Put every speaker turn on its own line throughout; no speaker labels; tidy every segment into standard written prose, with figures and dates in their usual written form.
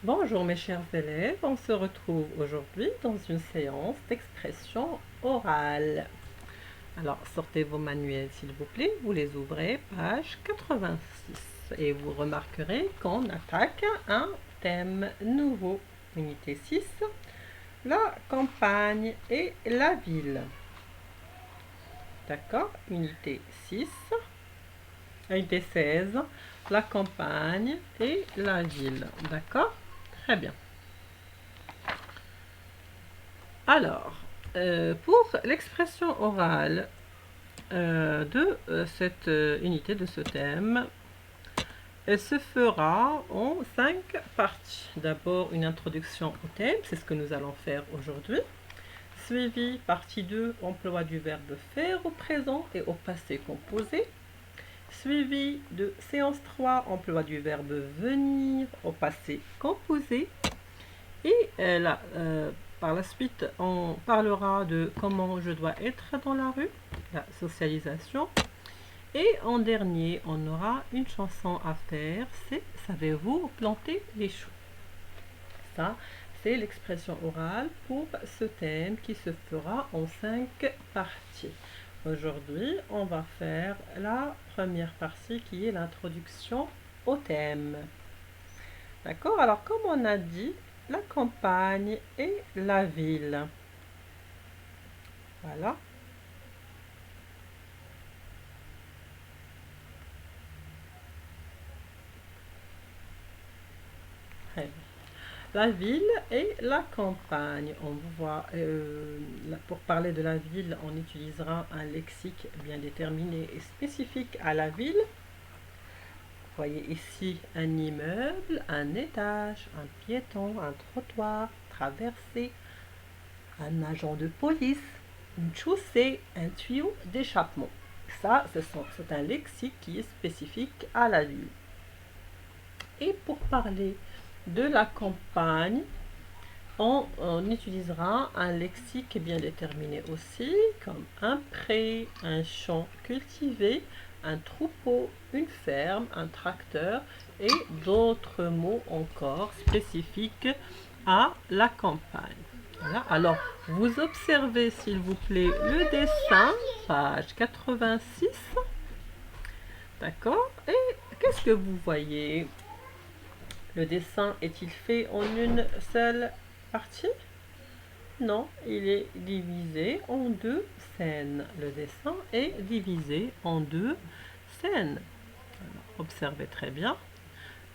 Bonjour mes chers élèves, on se retrouve aujourd'hui dans une séance d'expression orale. Alors sortez vos manuels s'il vous plaît, vous les ouvrez, page 86 et vous remarquerez qu'on attaque un thème nouveau. Unité 6, la campagne et la ville. D'accord? Unité 6, unité 16, la campagne et la ville. D'accord? Très bien. Alors, pour l'expression orale de cette unité, de ce thème, elle se fera en 5 parties. D'abord, une introduction au thème, c'est ce que nous allons faire aujourd'hui. Suivi, partie 2, emploi du verbe faire au présent et au passé composé. Suivi de séance 3, emploi du verbe venir au passé composé. Et par la suite, on parlera de comment je dois être dans la rue, la socialisation. Et en dernier, on aura une chanson à faire, c'est savez-vous planter les choux? Ça, c'est l'expression orale pour ce thème qui se fera en 5 parties. Aujourd'hui, on va faire la première partie qui est l'introduction au thème. D'accord? Alors, comme on a dit, la campagne et la ville. Voilà. Très bien. La ville et la campagne. On voit, pour parler de la ville, on utilisera un lexique bien déterminé et spécifique à la ville. Vous voyez ici un immeuble, un étage, un piéton, un trottoir, traversée, un agent de police, une chaussée, un tuyau d'échappement. Ça, c'est un lexique qui est spécifique à la ville. Et pour parler de la campagne, on utilisera un lexique bien déterminé aussi, comme un pré, un champ cultivé, un troupeau, une ferme, un tracteur et d'autres mots encore spécifiques à la campagne. Voilà. Alors, vous observez s'il vous plaît le dessin, page 86. D'accord? Et qu'est-ce que vous voyez? Le dessin est-il fait en une seule partie? Non, il est divisé en 2 scènes. Le dessin est divisé en 2 scènes. Alors, observez très bien.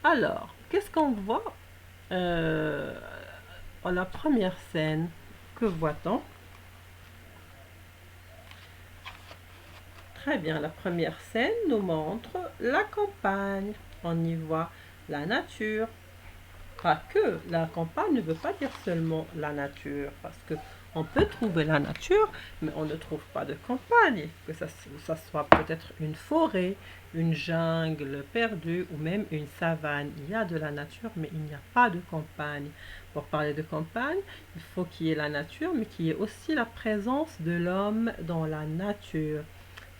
Alors, qu'est-ce qu'on voit en la première scène? Que voit-on? Très bien, la première scène nous montre la campagne. On y voit la nature. Pas que la campagne ne veut pas dire seulement la nature, parce que on peut trouver la nature, mais on ne trouve pas de campagne. Que ça soit peut-être une forêt, une jungle perdue ou même une savane. Il y a de la nature, mais il n'y a pas de campagne. Pour parler de campagne, il faut qu'il y ait la nature, mais qu'il y ait aussi la présence de l'homme dans la nature.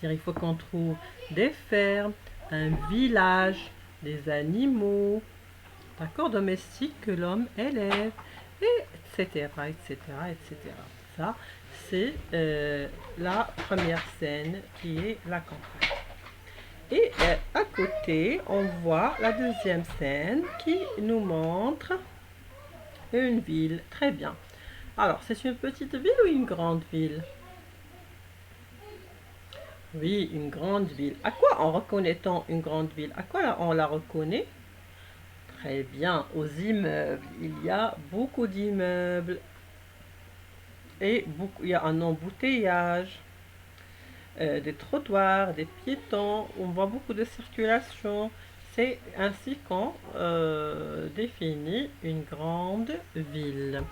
Il faut qu'on trouve des fermes, un village, des animaux, d'accord, domestiques que l'homme élève, etc., etc., etc. Ça, c'est la première scène qui est la campagne. Et à côté, on voit la deuxième scène qui nous montre une ville. Très bien. Alors, c'est une petite ville ou une grande ville? Oui, une grande ville. À quoi en reconnaît-on une grande ville? À quoi on la reconnaît? Très bien, aux immeubles. Il y a beaucoup d'immeubles et il y a un embouteillage, des trottoirs, des piétons. On voit beaucoup de circulation. C'est ainsi qu'on définit une grande ville.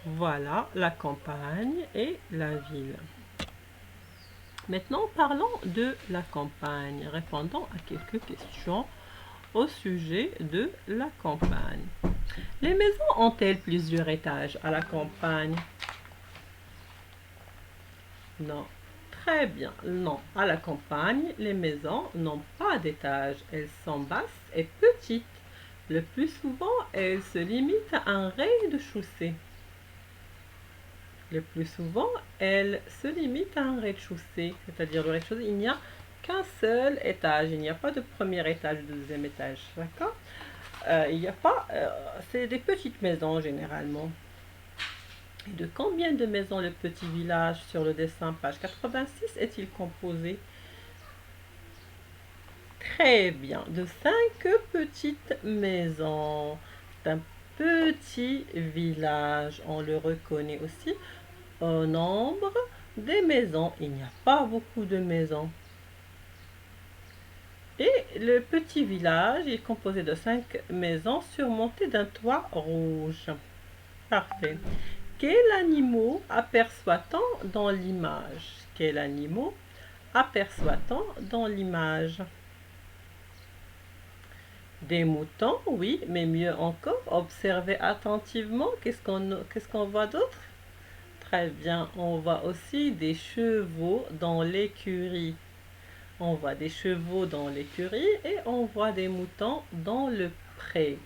Voilà la campagne et la ville. Maintenant, parlons de la campagne. Répondons à quelques questions au sujet de la campagne. Les maisons ont-elles plusieurs étages à la campagne? Non. Très bien. Non. À la campagne, les maisons n'ont pas d'étage. Elles sont basses et petites. Le plus souvent, elle se limite à un rez-de-chaussée. Le plus souvent, elle se limite à un rez-de-chaussée. C'est-à-dire le rez-de-chaussée, il n'y a qu'un seul étage. Il n'y a pas de premier étage, de deuxième étage. D'accord? Il n'y a pas... c'est des petites maisons généralement. Et de combien de maisons le petit village sur le dessin, page 86, est-il composé? Très bien, de 5 petites maisons. C'est un petit village. On le reconnaît aussi au nombre des maisons. Il n'y a pas beaucoup de maisons. Et le petit village est composé de 5 maisons surmontées d'un toit rouge. Parfait. Quel animal aperçoit-on dans l'image? Quel animal aperçoit-on dans l'image? Des moutons, oui, mais mieux encore, observez attentivement. Qu'est-ce qu'on voit d'autre? Très bien, on voit aussi des chevaux dans l'écurie. On voit des chevaux dans l'écurie et on voit des moutons dans le pré.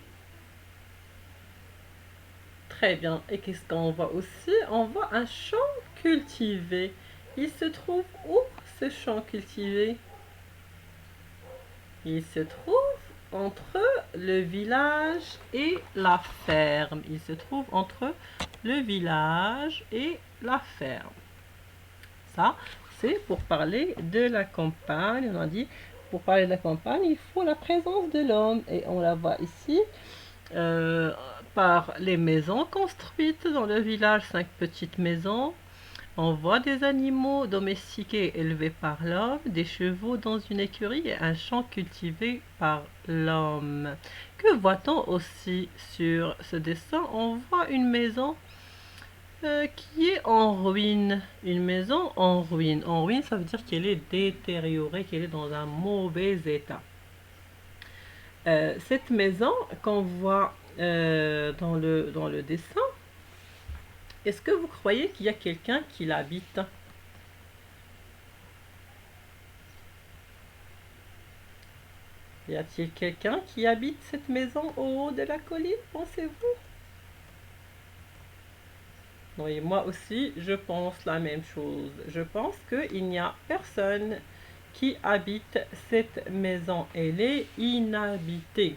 Très bien. Et qu'est-ce qu'on voit aussi? On voit un champ cultivé. Il se trouve où ce champ cultivé? Il se trouve entre le village et la ferme. Il se trouve entre le village et la ferme. Ça, c'est pour parler de la campagne. On a dit, pour parler de la campagne, il faut la présence de l'homme. Et on la voit ici par les maisons construites dans le village, 5 petites maisons. On voit des animaux domestiqués élevés par l'homme, des chevaux dans une écurie et un champ cultivé par l'homme. Que voit-on aussi sur ce dessin? On voit une maison qui est en ruine. Une maison en ruine. En ruine, ça veut dire qu'elle est détériorée, qu'elle est dans un mauvais état. Cette maison qu'on voit dans le dessin, est-ce que vous croyez qu'il y a quelqu'un qui l'habite? Y a-t-il quelqu'un qui habite cette maison au haut de la colline, pensez-vous? Oui, moi aussi, je pense la même chose. Je pense qu'il n'y a personne qui habite cette maison. Elle est inhabitée.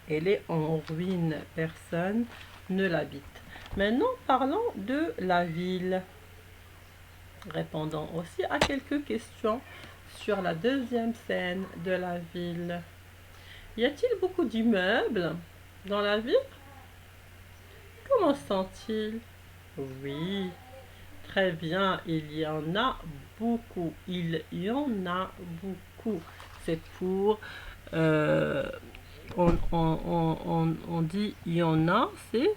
Elle est en ruine. Personne ne l'habite. Maintenant, parlons de la ville. Répondons aussi à quelques questions sur la deuxième scène de la ville. Y a-t-il beaucoup d'immeubles dans la ville? Comment sont-ils? Oui, très bien, il y en a beaucoup. Il y en a beaucoup. C'est pour... on dit il y en a, c'est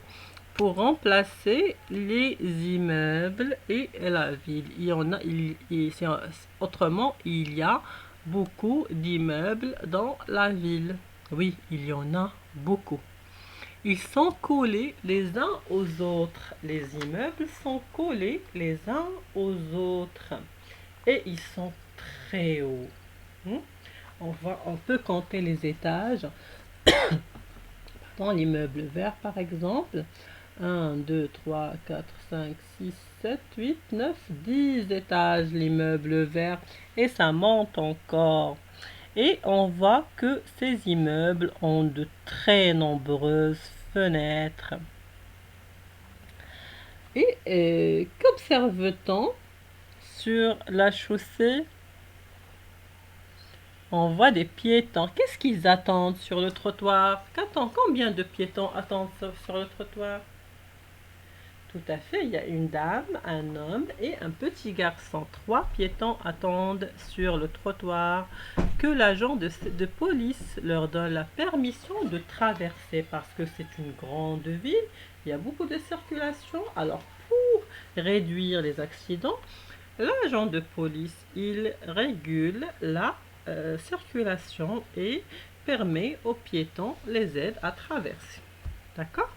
pour remplacer les immeubles et la ville. Il y en a, autrement, il y a beaucoup d'immeubles dans la ville. Oui, il y en a beaucoup. Ils sont collés les uns aux autres. Les immeubles sont collés les uns aux autres. Et ils sont très hauts. On peut compter les étages. Dans l'immeuble vert, par exemple. 1, 2, 3, 4, 5, 6, 7, 8, 9, 10 étages l'immeuble vert. Et ça monte encore. Et on voit que ces immeubles ont de très nombreuses fenêtres. Et qu'observe-t-on sur la chaussée? On voit des piétons. Qu'est-ce qu'ils attendent sur le trottoir? Combien de piétons attendent sur le trottoir? Tout à fait, il y a une dame, un homme et un petit garçon. 3 piétons attendent sur le trottoir que l'agent de police leur donne la permission de traverser parce que c'est une grande ville, il y a beaucoup de circulation. Alors pour réduire les accidents, l'agent de police, il régule la circulation et permet aux piétons, les aide à traverser. D'accord?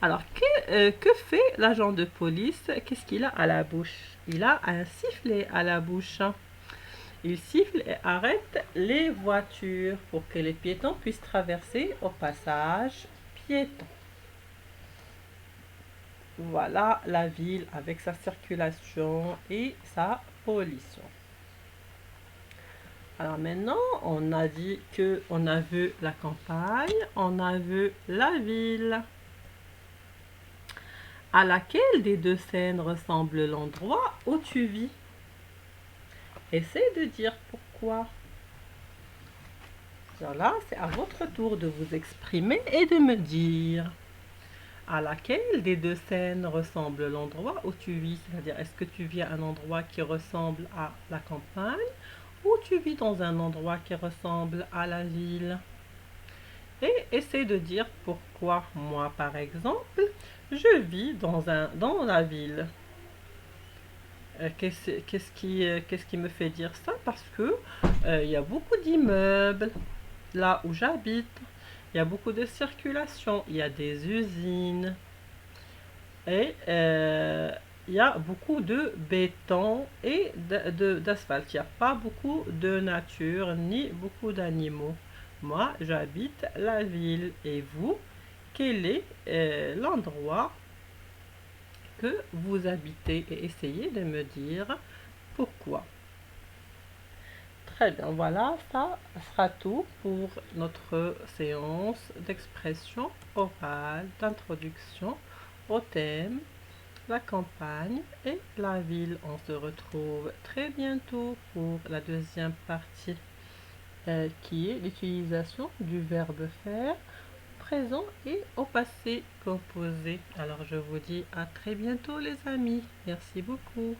Alors, que fait l'agent de police? Qu'est-ce qu'il a à la bouche? Il a un sifflet à la bouche. Il siffle et arrête les voitures pour que les piétons puissent traverser au passage piéton. Voilà la ville avec sa circulation et sa pollution. Alors maintenant, on a dit que on a vu la campagne, on a vu la ville. À laquelle des deux scènes ressemble l'endroit où tu vis? Essaie de dire pourquoi. Alors là, c'est à votre tour de vous exprimer et de me dire à laquelle des deux scènes ressemble l'endroit où tu vis. C'est-à-dire, est-ce que tu vis à un endroit qui ressemble à la campagne ou tu vis dans un endroit qui ressemble à la ville? Et essaie de dire pourquoi. Moi, par exemple, je vis dans la ville. Qu'est-ce qui me fait dire ça? Parce que il y a beaucoup d'immeubles là où j'habite. Il y a beaucoup de circulation. Il y a des usines. Et il y a beaucoup de béton et d'asphalte. Il n'y a pas beaucoup de nature ni beaucoup d'animaux. Moi, j'habite la ville. Et vous, quel est l'endroit que vous habitez? Et essayez de me dire pourquoi. Très bien, voilà, ça sera tout pour notre séance d'expression orale, d'introduction au thème la campagne et la ville. On se retrouve très bientôt pour la deuxième partie qui est l'utilisation du verbe faire au présent et au passé composé. Alors je vous dis à très bientôt les amis. Merci beaucoup.